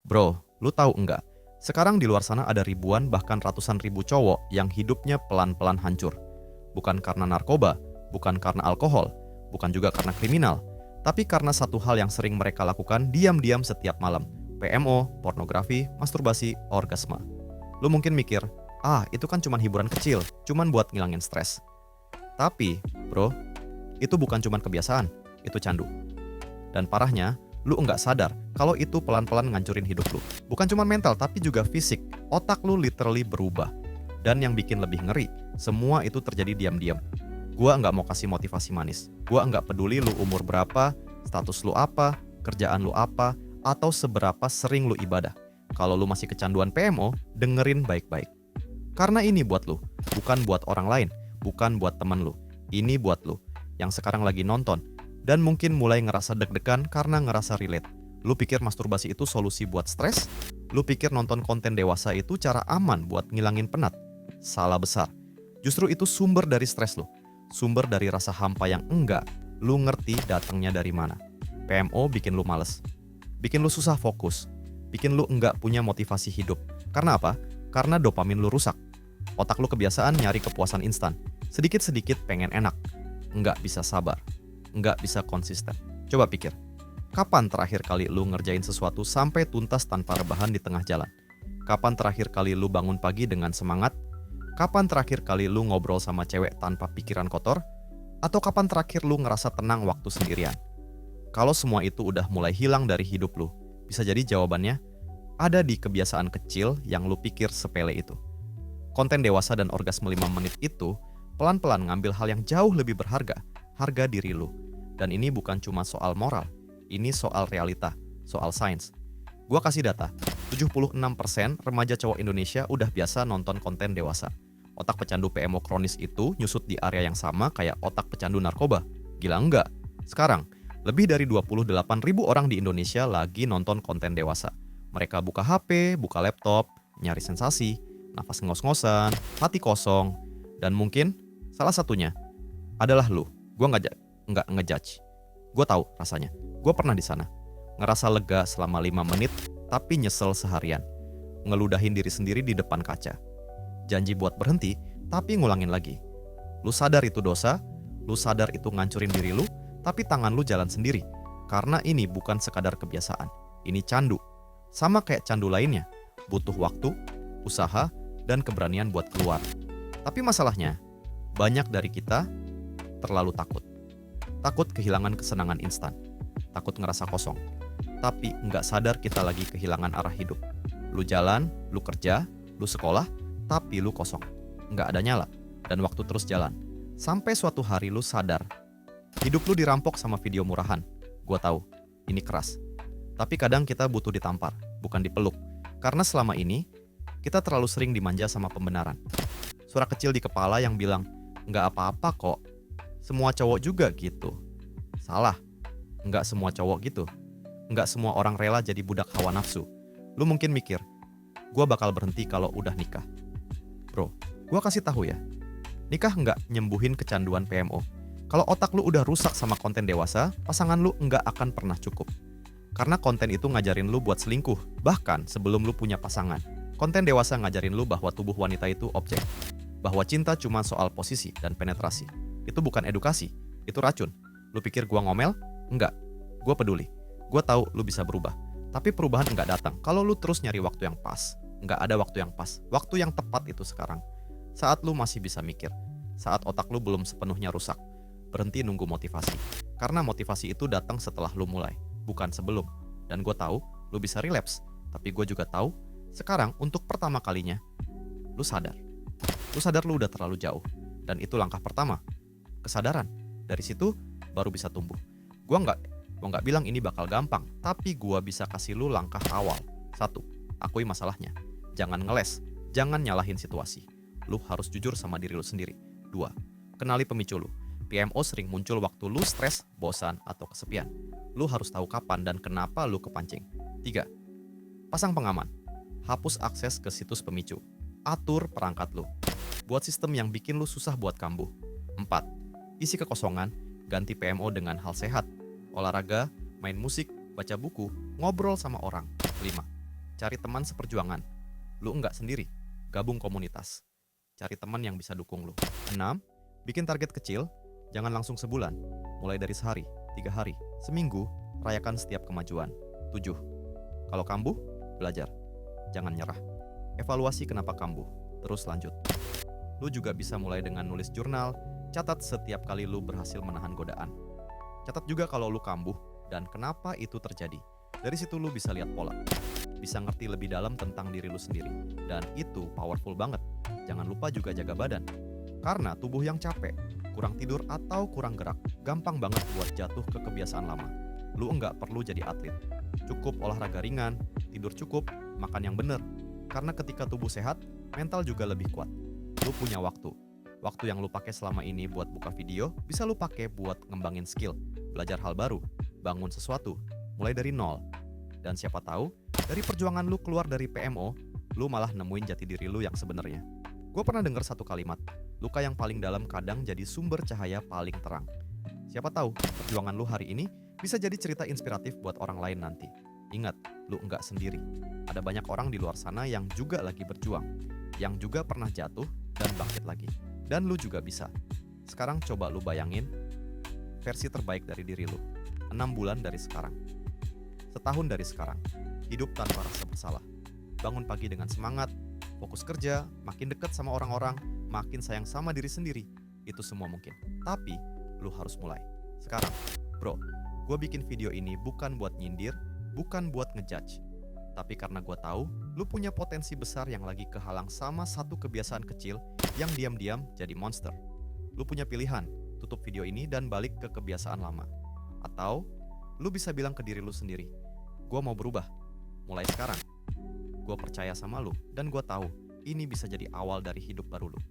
Bro, lu tahu enggak? Sekarang di luar sana ada ribuan bahkan ratusan ribu cowok yang hidupnya pelan-pelan hancur. Bukan karena narkoba, bukan karena alkohol, bukan juga karena kriminal, tapi karena satu hal yang sering mereka lakukan diam-diam setiap malam. PMO, pornografi, masturbasi, orgasme. Lu mungkin mikir, itu kan cuma hiburan kecil, cuman buat ngilangin stres. Tapi, bro, itu bukan cuma kebiasaan, itu candu. Dan parahnya, lu enggak sadar kalau itu pelan-pelan ngancurin hidup lu. Bukan cuma mental, tapi juga fisik. Otak lu literally berubah. Dan yang bikin lebih ngeri, semua itu terjadi diam-diam. Gua enggak mau kasih motivasi manis. Gua enggak peduli lu umur berapa, status lu apa, kerjaan lu apa, atau seberapa sering lu ibadah. Kalau lu masih kecanduan PMO, dengerin baik-baik. Karena ini buat lu, bukan buat orang lain, bukan buat temen lu. Ini buat lu, yang sekarang lagi nonton, dan mungkin mulai ngerasa deg-degan karena ngerasa relate. Lu pikir masturbasi itu solusi buat stres? Lu pikir nonton konten dewasa itu cara aman buat ngilangin penat? Salah besar. Justru itu sumber dari stres lu. Sumber dari rasa hampa yang enggak lu ngerti datangnya dari mana. PMO bikin lu males. Bikin lu susah fokus. Bikin lu enggak punya motivasi hidup. Karena apa? Karena dopamin lu rusak. Otak lu kebiasaan nyari kepuasan instan. Sedikit-sedikit pengen enak. Enggak bisa sabar. Enggak bisa konsisten. Coba pikir, kapan terakhir kali lu ngerjain sesuatu sampai tuntas tanpa rebahan di tengah jalan? Kapan terakhir kali lu bangun pagi dengan semangat? Kapan terakhir kali lu ngobrol sama cewek tanpa pikiran kotor? Atau kapan terakhir lu ngerasa tenang waktu sendirian? Kalau semua itu udah mulai hilang dari hidup lu, bisa jadi jawabannya ada di kebiasaan kecil yang lu pikir sepele itu. Konten dewasa dan orgasme 5 menit itu pelan-pelan ngambil hal yang jauh lebih berharga, harga diri lu. Dan ini bukan cuma soal moral, ini soal realita, soal sains. Gua kasih data, 76% remaja cowok Indonesia udah biasa nonton konten dewasa. Otak pecandu PMO kronis itu nyusut di area yang sama kayak otak pecandu narkoba. Gila enggak? Sekarang, lebih dari 28.000 orang di Indonesia lagi nonton konten dewasa. Mereka buka HP, buka laptop, nyari sensasi, nafas ngos-ngosan, hati kosong, dan mungkin salah satunya adalah lu. Gue nggak ngejudge. Gue tahu rasanya. Gue pernah di sana. Ngerasa lega selama 5 menit, tapi nyesel seharian. Ngeludahin diri sendiri di depan kaca. Janji buat berhenti, tapi ngulangin lagi. Lu sadar itu dosa, lu sadar itu ngancurin diri lu, tapi tangan lu jalan sendiri. Karena ini bukan sekadar kebiasaan. Ini candu. Sama kayak candu lainnya. Butuh waktu, usaha, dan keberanian buat keluar. Tapi masalahnya, banyak dari kita terlalu takut. Takut kehilangan kesenangan instan. Takut ngerasa kosong. Tapi nggak sadar kita lagi kehilangan arah hidup. Lu jalan, lu kerja, lu sekolah, tapi lu kosong. Nggak ada nyala, dan waktu terus jalan. Sampai suatu hari lu sadar, hidup lu dirampok sama video murahan. Gua tahu, ini keras. Tapi kadang kita butuh ditampar, bukan dipeluk. Karena selama ini, kita terlalu sering dimanja sama pembenaran. Suara kecil di kepala yang bilang, nggak apa-apa kok. Semua cowok juga gitu. Salah. Nggak semua cowok gitu. Nggak semua orang rela jadi budak hawa nafsu. Lu mungkin mikir, gua bakal berhenti kalau udah nikah. Bro, gua kasih tahu ya. Nikah nggak nyembuhin kecanduan PMO. Kalau otak lu udah rusak sama konten dewasa, pasangan lu nggak akan pernah cukup. Karena konten itu ngajarin lu buat selingkuh, bahkan sebelum lu punya pasangan. Konten dewasa ngajarin lu bahwa tubuh wanita itu objek. Bahwa cinta cuma soal posisi dan penetrasi. Itu bukan edukasi, itu racun. Lu pikir gua ngomel? Enggak. Gua peduli. Gua tahu lu bisa berubah. Tapi perubahan enggak datang kalau lu terus nyari waktu yang pas. Enggak ada waktu yang pas. Waktu yang tepat itu sekarang. Saat lu masih bisa mikir. Saat otak lu belum sepenuhnya rusak. Berhenti nunggu motivasi. Karena motivasi itu datang setelah lu mulai, bukan sebelum. Dan gue tahu lu bisa relapse. Tapi gue juga tahu sekarang untuk pertama kalinya lu sadar. Lu sadar lu udah terlalu jauh. Dan itu langkah pertama. Kesadaran. Dari situ baru bisa tumbuh. Gue nggak bilang ini bakal gampang, tapi gue bisa kasih lu langkah awal. 1. Akui masalahnya. Jangan ngeles. Jangan nyalahin situasi. Lu harus jujur sama diri lu sendiri. 2. Kenali pemicu lu. PMO sering muncul waktu lu stres, bosan, atau kesepian. Lu harus tahu kapan dan kenapa lu kepancing. 3. Pasang pengaman. Hapus akses ke situs pemicu. Atur perangkat lu. Buat sistem yang bikin lu susah buat kambuh. 4. Isi kekosongan, ganti PMO dengan hal sehat. Olahraga, main musik, baca buku, ngobrol sama orang. 5. Cari teman seperjuangan. Lu enggak sendiri. Gabung komunitas. Cari teman yang bisa dukung lu. 6. Bikin target kecil. Jangan langsung sebulan. Mulai dari sehari, 3 hari, seminggu. Rayakan setiap kemajuan. 7. Kalau kambuh, belajar. Jangan nyerah. Evaluasi kenapa kambuh. Terus lanjut. Lu juga bisa mulai dengan nulis jurnal. Catat setiap kali lu berhasil menahan godaan. Catat juga kalau lu kambuh dan kenapa itu terjadi. Dari situ lu bisa lihat pola. Bisa ngerti lebih dalam tentang diri lu sendiri. Dan itu powerful banget. Jangan lupa juga jaga badan. Karena tubuh yang capek, kurang tidur atau kurang gerak, gampang banget buat jatuh ke kebiasaan lama. Lu enggak perlu jadi atlet. Cukup olahraga ringan, tidur cukup, makan yang bener. Karena ketika tubuh sehat, mental juga lebih kuat. Lu punya waktu. Waktu yang lu pakai selama ini buat buka video, bisa lu pakai buat ngembangin skill, belajar hal baru, bangun sesuatu, mulai dari nol. Dan siapa tahu, dari perjuangan lu keluar dari PMO, lu malah nemuin jati diri lu yang sebenarnya. Gue pernah dengar satu kalimat, luka yang paling dalam kadang jadi sumber cahaya paling terang. Siapa tahu, perjuangan lu hari ini bisa jadi cerita inspiratif buat orang lain nanti. Ingat, lu enggak sendiri. Ada banyak orang di luar sana yang juga lagi berjuang, yang juga pernah jatuh dan bangkit lagi. Dan lu juga bisa. Sekarang coba lu bayangin versi terbaik dari diri lu. 6 bulan dari sekarang. Setahun dari sekarang. Hidup tanpa rasa bersalah. Bangun pagi dengan semangat, fokus kerja, makin dekat sama orang-orang, makin sayang sama diri sendiri. Itu semua mungkin. Tapi, lu harus mulai. Sekarang, bro, gue bikin video ini bukan buat nyindir, bukan buat ngejudge. Tapi karena gue tahu, lu punya potensi besar yang lagi kehalang sama satu kebiasaan kecil yang diam-diam jadi monster. Lu punya pilihan, tutup video ini dan balik ke kebiasaan lama. Atau, lu bisa bilang ke diri lu sendiri, gue mau berubah, mulai sekarang. Gue percaya sama lu, dan gue tahu, ini bisa jadi awal dari hidup baru lu.